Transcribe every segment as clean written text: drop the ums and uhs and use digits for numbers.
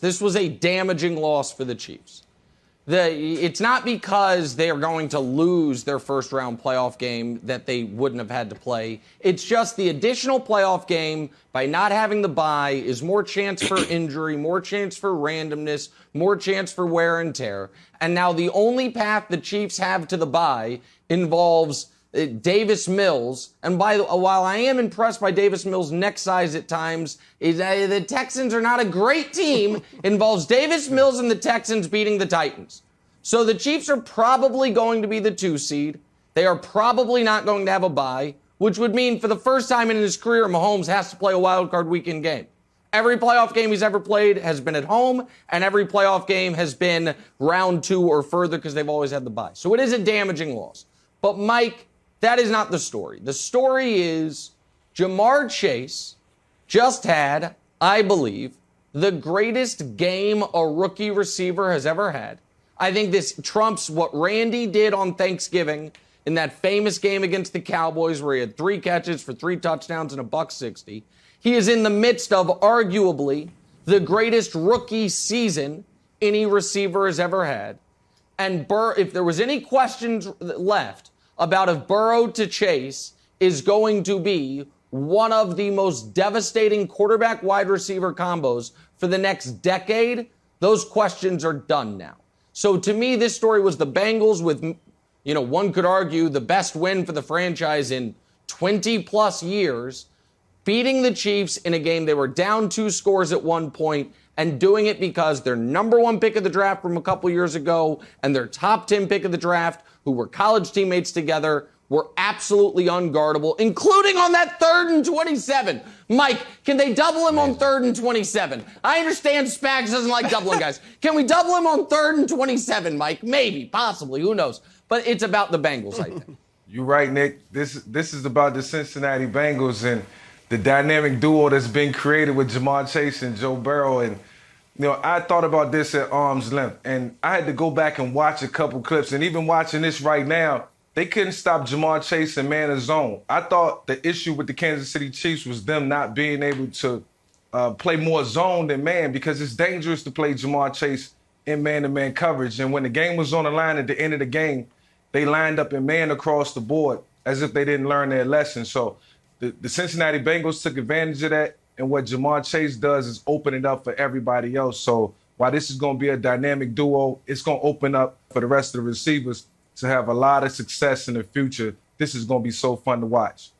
This was a damaging loss for the Chiefs. It's not because they are going to lose their first-round playoff game that they wouldn't have had to play. It's just the additional playoff game, by not having the bye, is more chance for injury, more chance for randomness, more chance for wear and tear. And now the only path the Chiefs have to the bye involves Davis Mills. And while I am impressed by Davis Mills' neck size at times, the Texans are not a great team. Involves Davis Mills and the Texans beating the Titans. So the Chiefs are probably going to be the 2 seed. They are probably not going to have a bye, which would mean for the first time in his career, Mahomes has to play a wild card weekend game. Every playoff game he's ever played has been at home, and every playoff game has been round 2 or further because they've always had the bye. So it is a damaging loss. But Mike, that is not the story. The story is Ja'Marr Chase just had, I believe, the greatest game a rookie receiver has ever had. I think this trumps what Randy did on Thanksgiving in that famous game against the Cowboys where he had 3 catches for 3 touchdowns and $160. He is in the midst of arguably the greatest rookie season any receiver has ever had. And if there was any questions left about if Burrow to Chase is going to be one of the most devastating quarterback-wide receiver combos for the next decade, those questions are done now. So to me, this story was the Bengals with, one could argue the best win for the franchise in 20-plus years, beating the Chiefs in a game they were down 2 scores at one point and doing it because their number 1 pick of the draft from a couple years ago and their top 10 pick of the draft, who were college teammates together, were absolutely unguardable, including on that 3rd and 27. Mike, can they double him on 3rd and 27? I understand Spags doesn't like doubling guys. Can we double him on 3rd and 27, Mike? Maybe, possibly, who knows? But it's about the Bengals, I think. You're right, Nick. This is about the Cincinnati Bengals and the dynamic duo that's been created with Ja'Marr Chase and Joe Burrow. And, I thought about this at arm's length, and I had to go back and watch a couple clips. And even watching this right now, they couldn't stop Ja'Marr Chase in man of zone. I thought the issue with the Kansas City Chiefs was them not being able to play more zone than man, because it's dangerous to play Ja'Marr Chase in man-to-man coverage. And when the game was on the line at the end of the game, they lined up in man across the board as if they didn't learn their lesson. So the Cincinnati Bengals took advantage of that, and what Ja'Marr Chase does is open it up for everybody else. So while this is going to be a dynamic duo, it's going to open up for the rest of the receivers to have a lot of success in the future. This is going to be so fun to watch.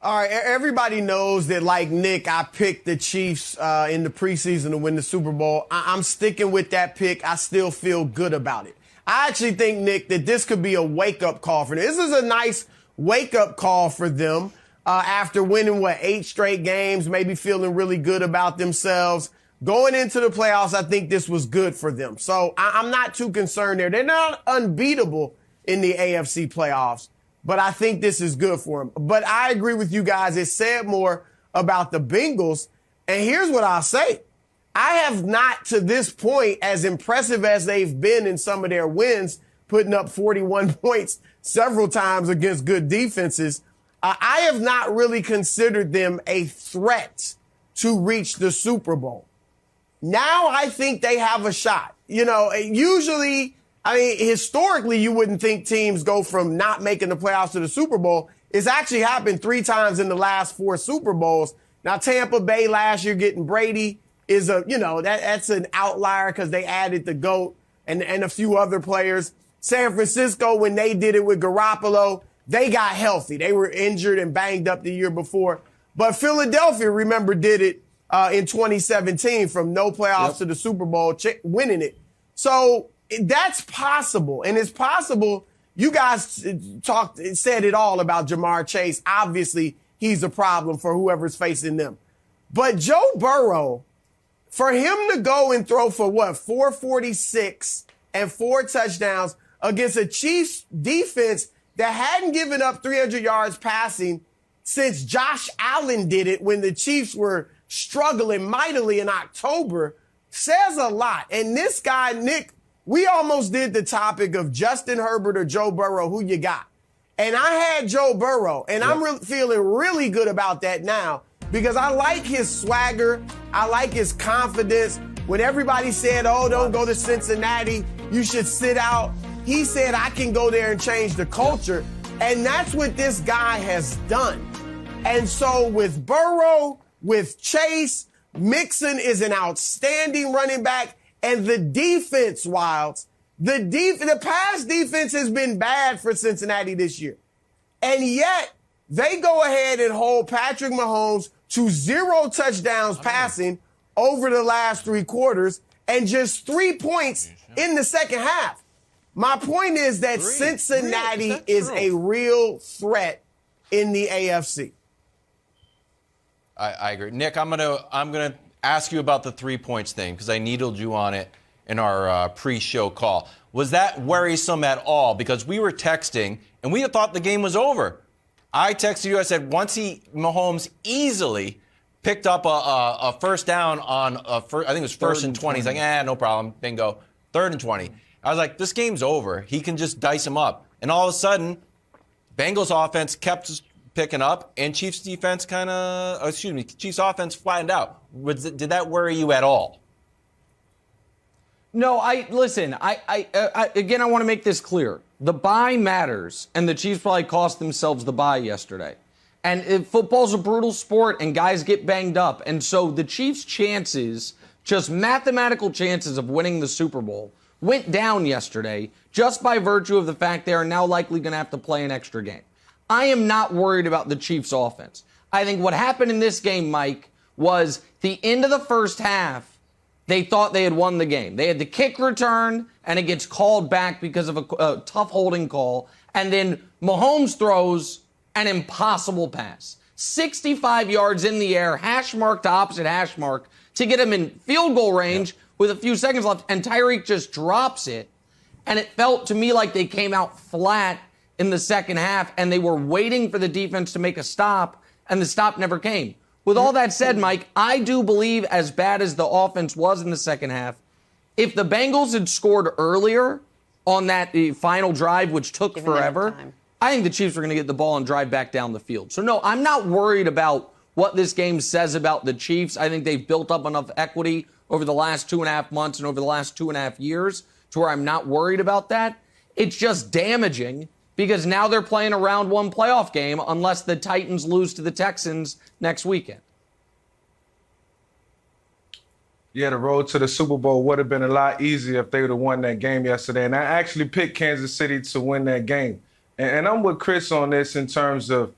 All right, everybody knows that, like Nick, I picked the Chiefs in the preseason to win the Super Bowl. I'm sticking with that pick. I still feel good about it. I actually think, Nick, that this could be a wake-up call for them. This is a nice wake-up call for them after winning, 8 straight games, maybe feeling really good about themselves. Going into the playoffs, I think this was good for them. So I'm not too concerned there. They're not unbeatable in the AFC playoffs, but I think this is good for them. But I agree with you guys. It said more about the Bengals. And here's what I'll say. I have not, to this point, as impressive as they've been in some of their wins, putting up 41 points several times against good defenses, I have not really considered them a threat to reach the Super Bowl. Now I think they have a shot. Usually, historically, you wouldn't think teams go from not making the playoffs to the Super Bowl. It's actually happened 3 times in the last 4 Super Bowls. Now, Tampa Bay last year getting Brady is that's an outlier because they added the GOAT and a few other players. San Francisco, when they did it with Garoppolo, they got healthy. They were injured and banged up the year before. But Philadelphia, remember, did it in 2017 from no playoffs to the Super Bowl, winning it. So that's possible. And it's possible. You guys said it all about Ja'Marr Chase. Obviously, he's a problem for whoever's facing them. But Joe Burrow, for him to go and throw for 446 and 4 touchdowns against a Chiefs defense that hadn't given up 300 yards passing since Josh Allen did it when the Chiefs were struggling mightily in October, says a lot. And this guy, Nick, we almost did the topic of Justin Herbert or Joe Burrow, who you got. And I had Joe Burrow, and I'm feeling really good about that now because I like his swagger. I like his confidence. When everybody said, oh, don't go to Cincinnati, you should sit out, he said, I can go there and change the culture. And that's what this guy has done. And so with Burrow, with Chase, Mixon is an outstanding running back. And the defense, Wilds, the pass defense has been bad for Cincinnati this year. And yet, they go ahead and hold Patrick Mahomes to 0 touchdowns passing over the last 3 quarters and just 3 points in the second half. My point is that Cincinnati is a real threat in the AFC. I agree. Nick, I'm gonna ask you about the 3 points thing because I needled you on it in our pre-show call. Was that worrisome at all? Because we were texting and we thought the game was over. I texted you. I said once Mahomes easily picked up a first down on I think it was first and 20. He's like, no problem. Bingo. 3rd and 20. I was like, this game's over. He can just dice him up. And all of a sudden, Bengals offense kept picking up, and Chiefs defense Chiefs offense flattened out. Did that worry you at all? No, listen, again, I want to make this clear. The bye matters, and the Chiefs probably cost themselves the bye yesterday. And football's a brutal sport, and guys get banged up. And so the Chiefs' chances, just mathematical chances of winning the Super Bowl, went down yesterday just by virtue of the fact they are now likely going to have to play an extra game. I am not worried about the Chiefs' offense. I think what happened in this game, Mike, was the end of the first half, they thought they had won the game. They had the kick return, and it gets called back because of a tough holding call. And then Mahomes throws an impossible pass. 65 yards in the air, hash mark to opposite hash mark, to get him in field goal range with a few seconds left, and Tyreek just drops it. And it felt to me like they came out flat in the second half, and they were waiting for the defense to make a stop, and the stop never came. With all that said, Mike, I do believe as bad as the offense was in the second half, if the Bengals had scored earlier on that final drive, which took forever, I think the Chiefs were going to get the ball and drive back down the field. So, no, I'm not worried about what this game says about the Chiefs. I think they've built up enough equity over the last 2.5 months and over the last 2.5 years to where I'm not worried about that. It's just damaging because now they're playing a round 1 playoff game unless the Titans lose to the Texans next weekend. Yeah, the road to the Super Bowl would have been a lot easier if they would have won that game yesterday. And I actually picked Kansas City to win that game. And I'm with Chris on this in terms of,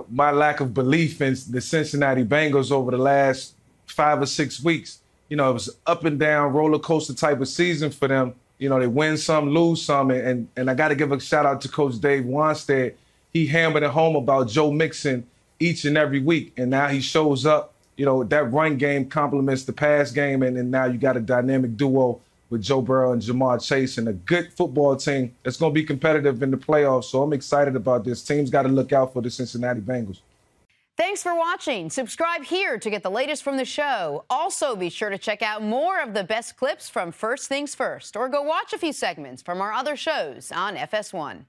my lack of belief in the Cincinnati Bengals over the last 5 or 6 weeks. It was up and down roller coaster type of season for them. They win some, lose some. And I got to give a shout out to Coach Dave Wanstead. He hammered it home about Joe Mixon each and every week. And now he shows up. That run game complements the pass game. And now you got a dynamic duo with Joe Burrow and Jamar Chase and a good football team that's going to be competitive in the playoffs. So I'm excited about this. Team's got to look out for the Cincinnati Bengals. Thanks for watching. Subscribe here to get the latest from the show. Also, be sure to check out more of the best clips from First Things First, or go watch a few segments from our other shows on FS1.